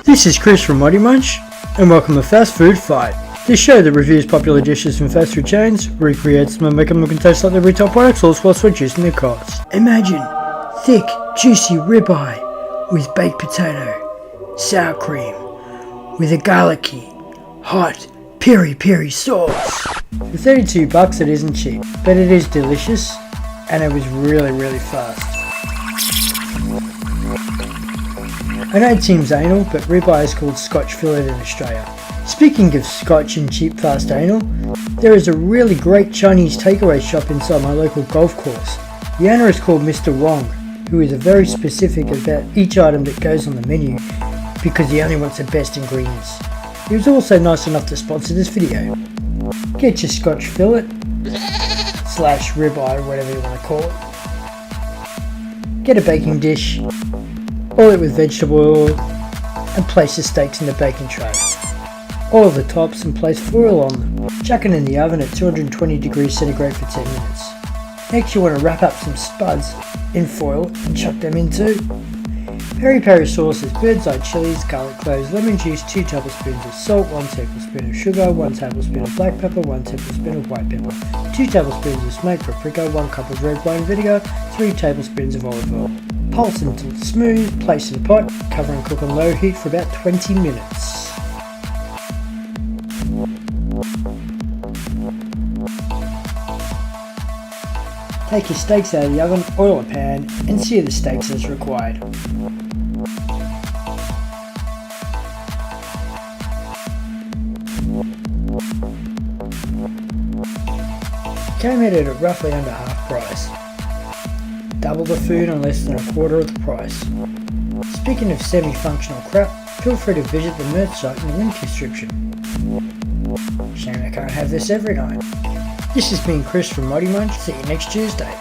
This is Chris from ModeMunch, and welcome to Fast Food Fight. This show that reviews popular dishes from fast food chains, recreates them and make them look and taste like their retail products, all whilst reducing their costs. Imagine thick, juicy ribeye with baked potato, sour cream, with a garlicky, hot Piri Piri sauce. For $32 it isn't cheap, but it is delicious, and it was really fast. I know it seems anal, but ribeye is called Scotch fillet in Australia. Speaking of Scotch and cheap fast anal, there is a really great Chinese takeaway shop inside my local golf course. The owner is called Mr. Wong, who is very specific about each item that goes on the menu because he only wants the best ingredients. He was also nice enough to sponsor this video. Get your Scotch fillet / ribeye, whatever you want to call it. Get a baking dish, oil it with vegetable oil, and place the steaks in the baking tray. Oil the tops and place foil on them. Chuck it in the oven at 220 degrees centigrade for 10 minutes. Next you want to wrap up some spuds in foil and chuck them in too. Piri Piri sauces, bird's eye chillis, garlic cloves, lemon juice, 2 tablespoons of salt, 1 tablespoon of sugar, 1 tablespoon of black pepper, 1 tablespoon of white pepper, 2 tablespoons of smoked paprika, 1 cup of red wine vinegar, 3 tablespoons of olive oil. Pulse until smooth, place in a pot, cover and cook on low heat for about 20 minutes. Take your steaks out of the oven, oil a pan, and sear the steaks as required. Came at it at roughly under half price. Double the food and less than a quarter of the price. Speaking of semi-functional crap, feel free to visit the merch site in the link description. Shame I can't have this every night. This has been Chris from ModeMunch. See you next Tuesday.